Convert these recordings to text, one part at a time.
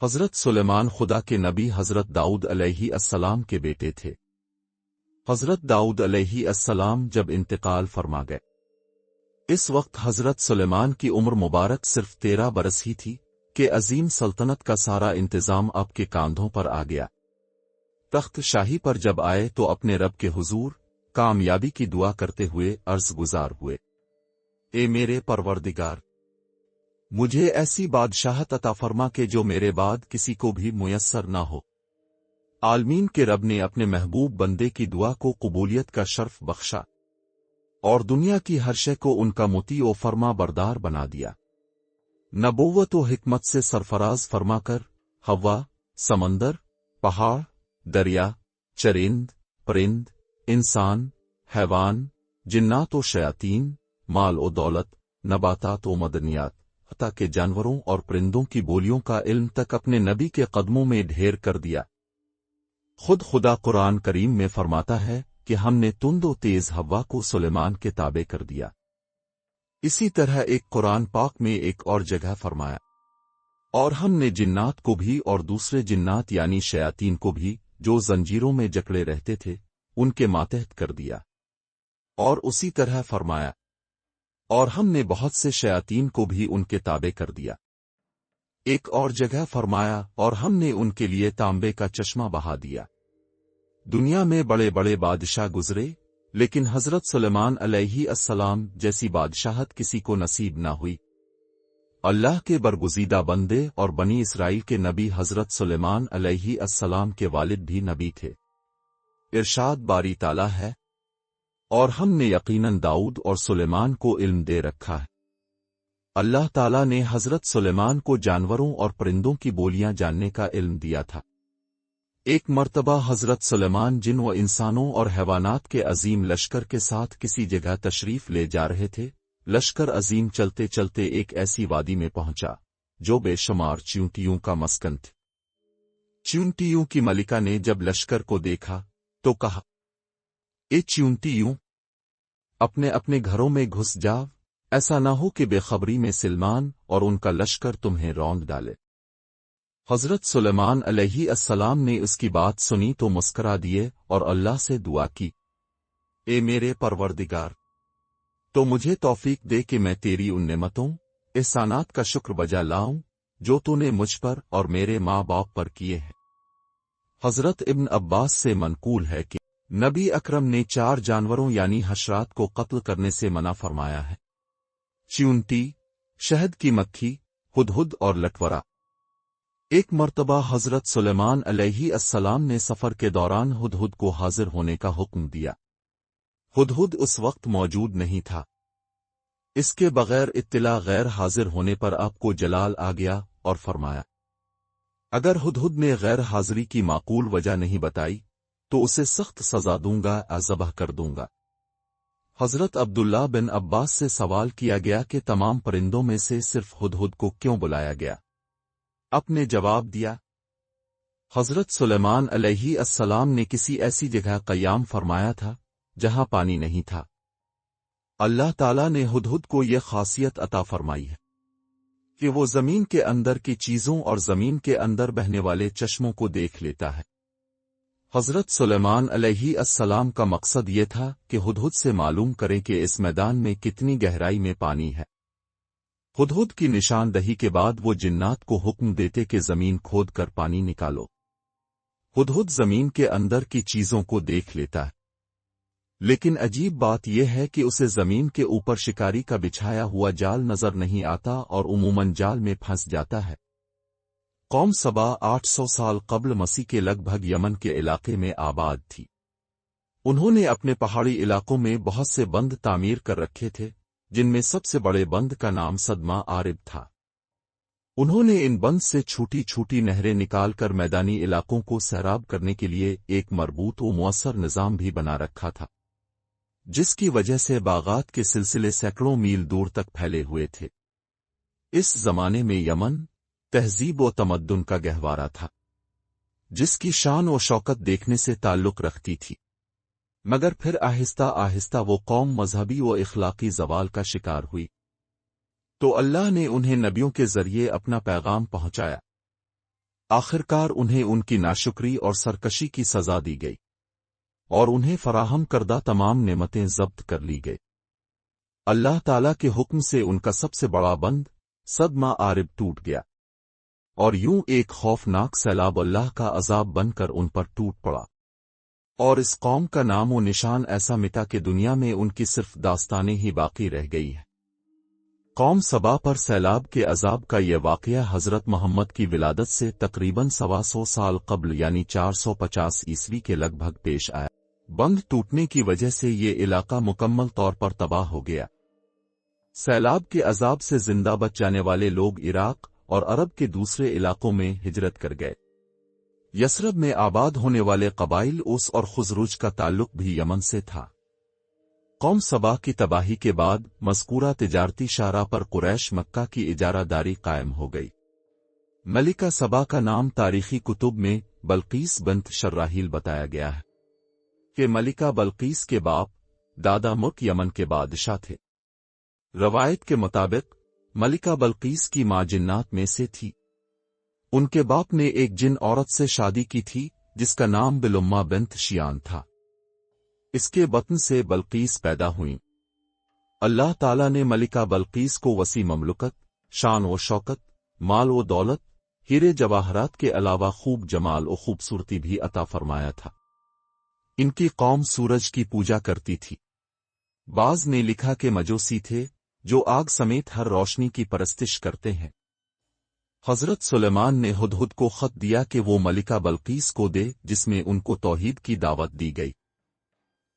حضرت سلیمان خدا کے نبی حضرت داؤد علیہ السلام کے بیٹے تھے۔ حضرت داؤد علیہ السلام جب انتقال فرما گئے، اس وقت حضرت سلیمان کی عمر مبارک صرف 13 برس ہی تھی کہ عظیم سلطنت کا سارا انتظام آپ کے کاندھوں پر آ گیا۔ تخت شاہی پر جب آئے تو اپنے رب کے حضور کامیابی کی دعا کرتے ہوئے عرض گزار ہوئے، اے میرے پروردگار، مجھے ایسی بادشاہت عطا فرما کہ جو میرے بعد کسی کو بھی میسر نہ ہو۔ عالمین کے رب نے اپنے محبوب بندے کی دعا کو قبولیت کا شرف بخشا اور دنیا کی ہر شے کو ان کا مطیع و فرما بردار بنا دیا۔ نبوت و حکمت سے سرفراز فرما کر ہوا، سمندر، پہاڑ، دریا، چرند، پرند، انسان، حیوان، جنات و شیاطین، مال و دولت، نباتات و مدنیات، حتیٰ کہ جانوروں اور پرندوں کی بولیوں کا علم تک اپنے نبی کے قدموں میں ڈھیر کر دیا۔ خود خدا قرآن کریم میں فرماتا ہے کہ ہم نے تند و تیز ہوا کو سلیمان کے تابع کر دیا۔ اسی طرح ایک قرآن پاک میں ایک اور جگہ فرمایا، اور ہم نے جنات کو بھی اور دوسرے جنات یعنی شیاطین کو بھی جو زنجیروں میں جکڑے رہتے تھے ان کے ماتحت کر دیا۔ اور اسی طرح فرمایا، اور ہم نے بہت سے شیاطین کو بھی ان کے تابع کر دیا۔ ایک اور جگہ فرمایا، اور ہم نے ان کے لیے تانبے کا چشمہ بہا دیا۔ دنیا میں بڑے بڑے بادشاہ گزرے، لیکن حضرت سلیمان علیہ السلام جیسی بادشاہت کسی کو نصیب نہ ہوئی۔ اللہ کے برگزیدہ بندے اور بنی اسرائیل کے نبی حضرت سلیمان علیہ السلام کے والد بھی نبی تھے۔ ارشاد باری تعالیٰ ہے، اور ہم نے یقیناً داؤد اور سلیمان کو علم دے رکھا ہے۔ اللہ تعالیٰ نے حضرت سلیمان کو جانوروں اور پرندوں کی بولیاں جاننے کا علم دیا تھا۔ ایک مرتبہ حضرت سلیمان جن و انسانوں اور حیوانات کے عظیم لشکر کے ساتھ کسی جگہ تشریف لے جا رہے تھے۔ لشکر عظیم چلتے چلتے ایک ایسی وادی میں پہنچا جو بے شمار چیونٹیوں کا مسکن تھی۔ چیونٹیوں کی ملکہ نے جب لشکر کو دیکھا تو کہا، اے چیونٹیوں، اپنے اپنے گھروں میں گھس جاؤ، ایسا نہ ہو کہ بے خبری میں سلیمان اور ان کا لشکر تمہیں روند ڈالے۔ حضرت سلیمان علیہ السلام نے اس کی بات سنی تو مسکرا دیے اور اللہ سے دعا کی، اے میرے پروردگار، تو مجھے توفیق دے کہ میں تیری ان نعمتوں، احسانات کا شکر بجا لاؤں جو تو نے مجھ پر اور میرے ماں باپ پر کیے ہیں۔ حضرت ابن عباس سے منقول ہے کہ نبی اکرم نے 4 جانوروں یعنی حشرات کو قتل کرنے سے منع فرمایا ہے: چیونٹی، شہد کی مکھی، ہدہد اور لٹورا۔ ایک مرتبہ حضرت سلیمان علیہ السلام نے سفر کے دوران ہدہد کو حاضر ہونے کا حکم دیا۔ ہدہد اس وقت موجود نہیں تھا۔ اس کے بغیر اطلاع غیر حاضر ہونے پر آپ کو جلال آ گیا اور فرمایا، اگر ہدہد نے غیر حاضری کی معقول وجہ نہیں بتائی تو اسے سخت سزا دوں گا یا ذبح کر دوں گا۔ حضرت عبداللہ بن عباس سے سوال کیا گیا کہ تمام پرندوں میں سے صرف ہدہد کو کیوں بلایا گیا؟ آپ نے جواب دیا، حضرت سلیمان علیہ السلام نے کسی ایسی جگہ قیام فرمایا تھا جہاں پانی نہیں تھا۔ اللہ تعالیٰ نے ہدہد کو یہ خاصیت عطا فرمائی ہے کہ وہ زمین کے اندر کی چیزوں اور زمین کے اندر بہنے والے چشموں کو دیکھ لیتا ہے۔ حضرت سلیمان علیہ السلام کا مقصد یہ تھا کہ ہدہد سے معلوم کریں کہ اس میدان میں کتنی گہرائی میں پانی ہے۔ ہدہد کی نشاندہی کے بعد وہ جنات کو حکم دیتے کہ زمین کھود کر پانی نکالو۔ ہدہد زمین کے اندر کی چیزوں کو دیکھ لیتا ہے، لیکن عجیب بات یہ ہے کہ اسے زمین کے اوپر شکاری کا بچھایا ہوا جال نظر نہیں آتا اور عموماً جال میں پھنس جاتا ہے۔ قوم سبا 800 سال قبل مسیح کے لگ بھگ یمن کے علاقے میں آباد تھی۔ انہوں نے اپنے پہاڑی علاقوں میں بہت سے بند تعمیر کر رکھے تھے، جن میں سب سے بڑے بند کا نام صدمہ عارب تھا۔ انہوں نے ان بند سے چھوٹی چھوٹی نہریں نکال کر میدانی علاقوں کو سیراب کرنے کے لیے ایک مربوط و مؤثر نظام بھی بنا رکھا تھا، جس کی وجہ سے باغات کے سلسلے سینکڑوں میل دور تک پھیلے ہوئے تھے۔ اس زمانے میں یمن تہذیب و تمدن کا گہوارہ تھا، جس کی شان و شوکت دیکھنے سے تعلق رکھتی تھی، مگر پھر آہستہ آہستہ وہ قوم مذہبی و اخلاقی زوال کا شکار ہوئی، تو اللہ نے انہیں نبیوں کے ذریعے اپنا پیغام پہنچایا۔ آخرکار انہیں ان کی ناشکری اور سرکشی کی سزا دی گئی اور انہیں فراہم کردہ تمام نعمتیں ضبط کر لی گئی۔ اللہ تعالیٰ کے حکم سے ان کا سب سے بڑا بند صدمہ عارب ٹوٹ گیا، اور یوں ایک خوفناک سیلاب اللہ کا عذاب بن کر ان پر ٹوٹ پڑا، اور اس قوم کا نام و نشان ایسا مٹا کہ دنیا میں ان کی صرف داستانیں ہی باقی رہ گئی ہیں۔ قوم سبا پر سیلاب کے عذاب کا یہ واقعہ حضرت محمد کی ولادت سے تقریباً 125 سال قبل یعنی 450 عیسوی کے لگ بھگ پیش آیا۔ بند ٹوٹنے کی وجہ سے یہ علاقہ مکمل طور پر تباہ ہو گیا۔ سیلاب کے عذاب سے زندہ بچ جانے والے لوگ عراق اور عرب کے دوسرے علاقوں میں ہجرت کر گئے۔ یثرب میں آباد ہونے والے قبائل اوس اور خزرج کا تعلق بھی یمن سے تھا۔ قوم سبا کی تباہی کے بعد مذکورہ تجارتی شاہراہ پر قریش مکہ کی اجارہ داری قائم ہو گئی۔ ملکہ سبا کا نام تاریخی کتب میں بلقیس بنت شراحیل بتایا گیا ہے کہ ملکہ بلقیس کے باپ دادا ملک یمن کے بادشاہ تھے۔ روایت کے مطابق ملکہ بلقیس کی ماں جنات میں سے تھی۔ ان کے باپ نے ایک جن عورت سے شادی کی تھی جس کا نام بلما بنت شیان تھا۔ اس کے بطن سے بلقیس پیدا ہوئیں۔ اللہ تعالیٰ نے ملکہ بلقیس کو وسیع مملکت، شان و شوکت، مال و دولت، ہیرے جواہرات کے علاوہ خوب جمال و خوبصورتی بھی عطا فرمایا تھا۔ ان کی قوم سورج کی پوجا کرتی تھی۔ بعض نے لکھا کہ مجوسی تھے جو آگ سمیت ہر روشنی کی پرستش کرتے ہیں۔ حضرت سلیمان نے ہدہد کو خط دیا کہ وہ ملکہ بلقیس کو دے جس میں ان کو توحید کی دعوت دی گئی۔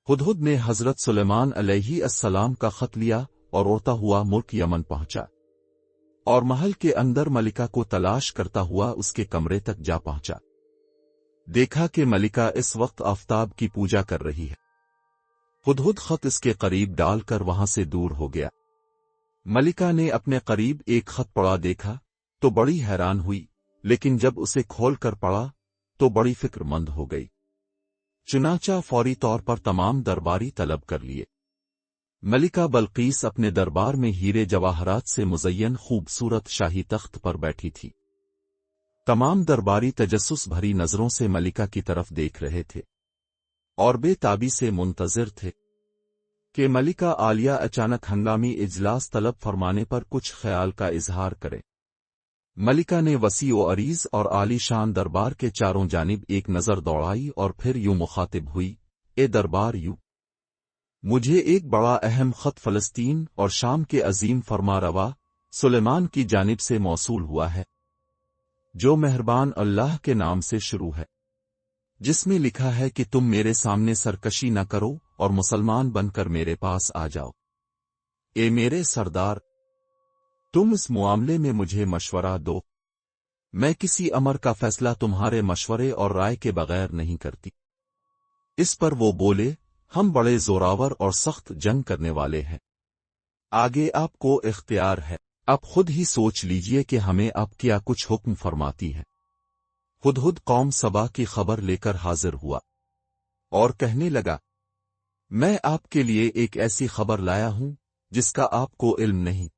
ہدہد نے حضرت سلیمان علیہ السلام کا خط لیا اور اڑتا ہوا ملک یمن پہنچا، اور محل کے اندر ملکہ کو تلاش کرتا ہوا اس کے کمرے تک جا پہنچا۔ دیکھا کہ ملکہ اس وقت آفتاب کی پوجا کر رہی ہے۔ ہدہد خط اس کے قریب ڈال کر وہاں سے دور ہو گیا۔ ملکہ نے اپنے قریب ایک خط پڑا دیکھا تو بڑی حیران ہوئی، لیکن جب اسے کھول کر پڑھا تو بڑی فکر مند ہو گئی۔ چنانچہ فوری طور پر تمام درباری طلب کر لیے۔ ملکہ بلقیس اپنے دربار میں ہیرے جواہرات سے مزین خوبصورت شاہی تخت پر بیٹھی تھی۔ تمام درباری تجسس بھری نظروں سے ملکہ کی طرف دیکھ رہے تھے اور بے تابی سے منتظر تھے کہ ملکہ عالیہ اچانک ہنگامی اجلاس طلب فرمانے پر کچھ خیال کا اظہار کرے۔ ملکہ نے وسیع و عریض اور عالی شان دربار کے چاروں جانب ایک نظر دوڑائی اور پھر یوں مخاطب ہوئی، اے دربار یوں، مجھے ایک بڑا اہم خط فلسطین اور شام کے عظیم فرما روا سلیمان کی جانب سے موصول ہوا ہے، جو مہربان اللہ کے نام سے شروع ہے، جس میں لکھا ہے کہ تم میرے سامنے سرکشی نہ کرو اور مسلمان بن کر میرے پاس آ جاؤ۔ اے میرے سردار، تم اس معاملے میں مجھے مشورہ دو، میں کسی امر کا فیصلہ تمہارے مشورے اور رائے کے بغیر نہیں کرتی۔ اس پر وہ بولے، ہم بڑے زوراور اور سخت جنگ کرنے والے ہیں، آگے آپ کو اختیار ہے، اب خود ہی سوچ لیجئے کہ ہمیں اب کیا کچھ حکم فرماتی ہے۔ ہدہد قوم سبا کی خبر لے کر حاضر ہوا اور کہنے لگا، میں آپ کے لیے ایک ایسی خبر لایا ہوں جس کا آپ کو علم نہیں۔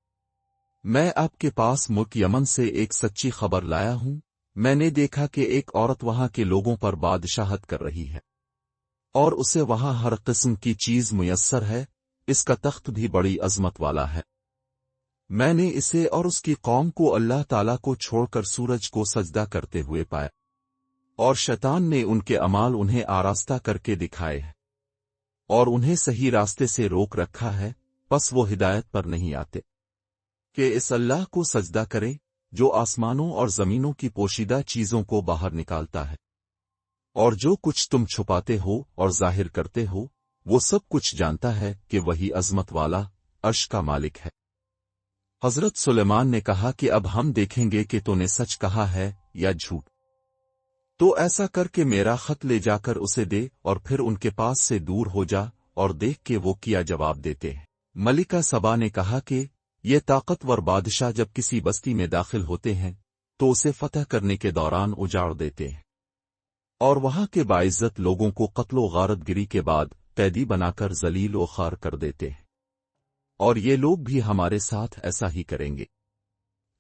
میں آپ کے پاس ملک یمن سے ایک سچی خبر لایا ہوں۔ میں نے دیکھا کہ ایک عورت وہاں کے لوگوں پر بادشاہت کر رہی ہے اور اسے وہاں ہر قسم کی چیز میسر ہے، اس کا تخت بھی بڑی عظمت والا ہے۔ میں نے اسے اور اس کی قوم کو اللہ تعالیٰ کو چھوڑ کر سورج کو سجدہ کرتے ہوئے پایا، اور شیطان نے ان کے اعمال انہیں آراستہ کر کے دکھائے ہیں اور انہیں صحیح راستے سے روک رکھا ہے، پس وہ ہدایت پر نہیں آتے کہ اس اللہ کو سجدہ کرے جو آسمانوں اور زمینوں کی پوشیدہ چیزوں کو باہر نکالتا ہے، اور جو کچھ تم چھپاتے ہو اور ظاہر کرتے ہو وہ سب کچھ جانتا ہے کہ وہی عظمت والا عرش کا مالک ہے۔ حضرت سلیمان نے کہا کہ اب ہم دیکھیں گے کہ تو نے سچ کہا ہے یا جھوٹ، تو ایسا کر کے میرا خط لے جا کر اسے دے اور پھر ان کے پاس سے دور ہو جا اور دیکھ کہ وہ کیا جواب دیتے ہیں۔ ملکہ سبا نے کہا کہ یہ طاقتور بادشاہ جب کسی بستی میں داخل ہوتے ہیں تو اسے فتح کرنے کے دوران اجاڑ دیتے ہیں اور وہاں کے باعزت لوگوں کو قتل و غارت گری کے بعد قیدی بنا کر ذلیل و خوار کر دیتے ہیں، اور یہ لوگ بھی ہمارے ساتھ ایسا ہی کریں گے۔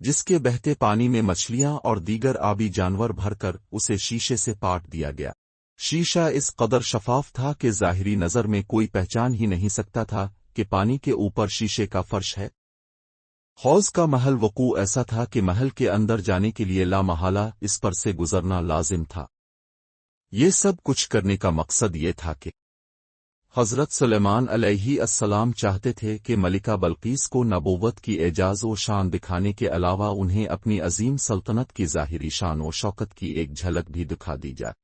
جس کے بہتے پانی میں مچھلیاں اور دیگر آبی جانور بھر کر اسے شیشے سے پاٹ دیا گیا۔ شیشہ اس قدر شفاف تھا کہ ظاہری نظر میں کوئی پہچان ہی نہیں سکتا تھا کہ پانی کے اوپر شیشے کا فرش ہے۔ حوض کا محل وقوع ایسا تھا کہ محل کے اندر جانے کے لیے لا محالہ اس پر سے گزرنا لازم تھا۔ یہ سب کچھ کرنے کا مقصد یہ تھا کہ حضرت سلیمان علیہ السلام چاہتے تھے کہ ملکہ بلقیس کو نبوت کی اعجاز و شان دکھانے کے علاوہ انہیں اپنی عظیم سلطنت کی ظاہری شان و شوکت کی ایک جھلک بھی دکھا دی جائے،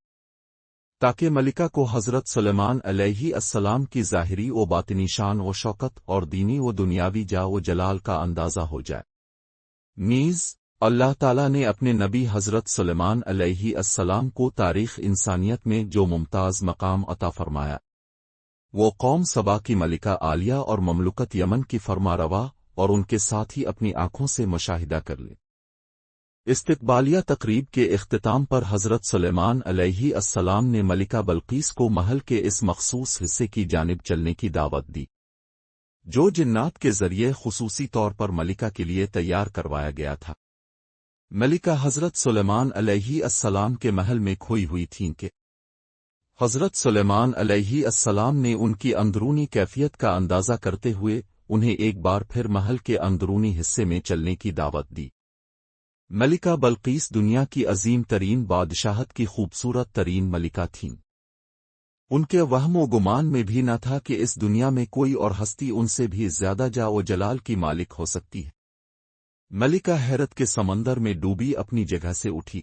تاکہ ملکہ کو حضرت سلیمان علیہ السلام کی ظاہری و باطنی شان و شوکت اور دینی و دنیاوی جا و جلال کا اندازہ ہو جائے۔ نیز اللہ تعالیٰ نے اپنے نبی حضرت سلیمان علیہ السلام کو تاریخ انسانیت میں جو ممتاز مقام عطا فرمایا، وہ قوم سبا کی ملکہ عالیہ اور مملکت یمن کی فرما روا اور ان کے ساتھ ہی اپنی آنکھوں سے مشاہدہ کر لے۔ استقبالیہ تقریب کے اختتام پر حضرت سلیمان علیہ السلام نے ملکہ بلقیس کو محل کے اس مخصوص حصے کی جانب چلنے کی دعوت دی، جو جنات کے ذریعے خصوصی طور پر ملکہ کے لیے تیار کروایا گیا تھا۔ ملکہ حضرت سلیمان علیہ السلام کے محل میں کھوئی ہوئی تھیں کہ حضرت سلیمان علیہ السلام نے ان کی اندرونی کیفیت کا اندازہ کرتے ہوئے انہیں ایک بار پھر محل کے اندرونی حصے میں چلنے کی دعوت دی۔ ملکہ بلقیس دنیا کی عظیم ترین بادشاہت کی خوبصورت ترین ملکہ تھیں۔ ان کے وہم و گمان میں بھی نہ تھا کہ اس دنیا میں کوئی اور ہستی ان سے بھی زیادہ جا و جلال کی مالک ہو سکتی ہے۔ ملکہ حیرت کے سمندر میں ڈوبی اپنی جگہ سے اٹھی۔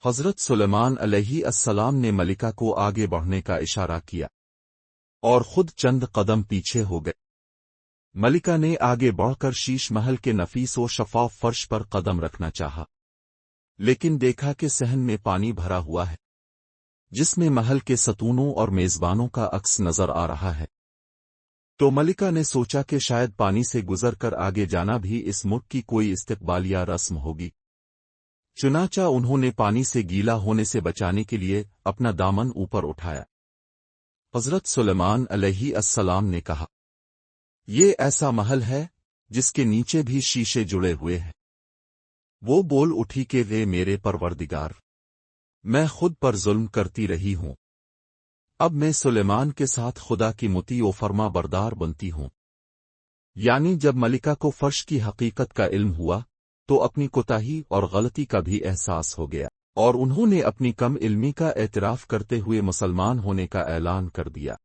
حضرت سلیمان علیہ السلام نے ملکہ کو آگے بڑھنے کا اشارہ کیا اور خود چند قدم پیچھے ہو گئے۔ ملکہ نے آگے بڑھ کر شیش محل کے نفیس و شفاف فرش پر قدم رکھنا چاہا، لیکن دیکھا کہ صحن میں پانی بھرا ہوا ہے، جس میں محل کے ستونوں اور میزبانوں کا عکس نظر آ رہا ہے۔ تو ملکہ نے سوچا کہ شاید پانی سے گزر کر آگے جانا بھی اس ملک کی کوئی استقبالیہ رسم ہوگی۔ چنانچہ انہوں نے پانی سے گیلا ہونے سے بچانے کے لیے اپنا دامن اوپر اٹھایا۔ حضرت سلیمان علیہ السلام نے کہا، یہ ایسا محل ہے جس کے نیچے بھی شیشے جڑے ہوئے ہیں۔ وہ بول اٹھی کہ وے میرے پروردگار، میں خود پر ظلم کرتی رہی ہوں، اب میں سلیمان کے ساتھ خدا کی مطیع و فرما بردار بنتی ہوں۔ یعنی جب ملکہ کو فرش کی حقیقت کا علم ہوا تو اپنی کوتاہی اور غلطی کا بھی احساس ہو گیا، اور انہوں نے اپنی کم علمی کا اعتراف کرتے ہوئے مسلمان ہونے کا اعلان کر دیا۔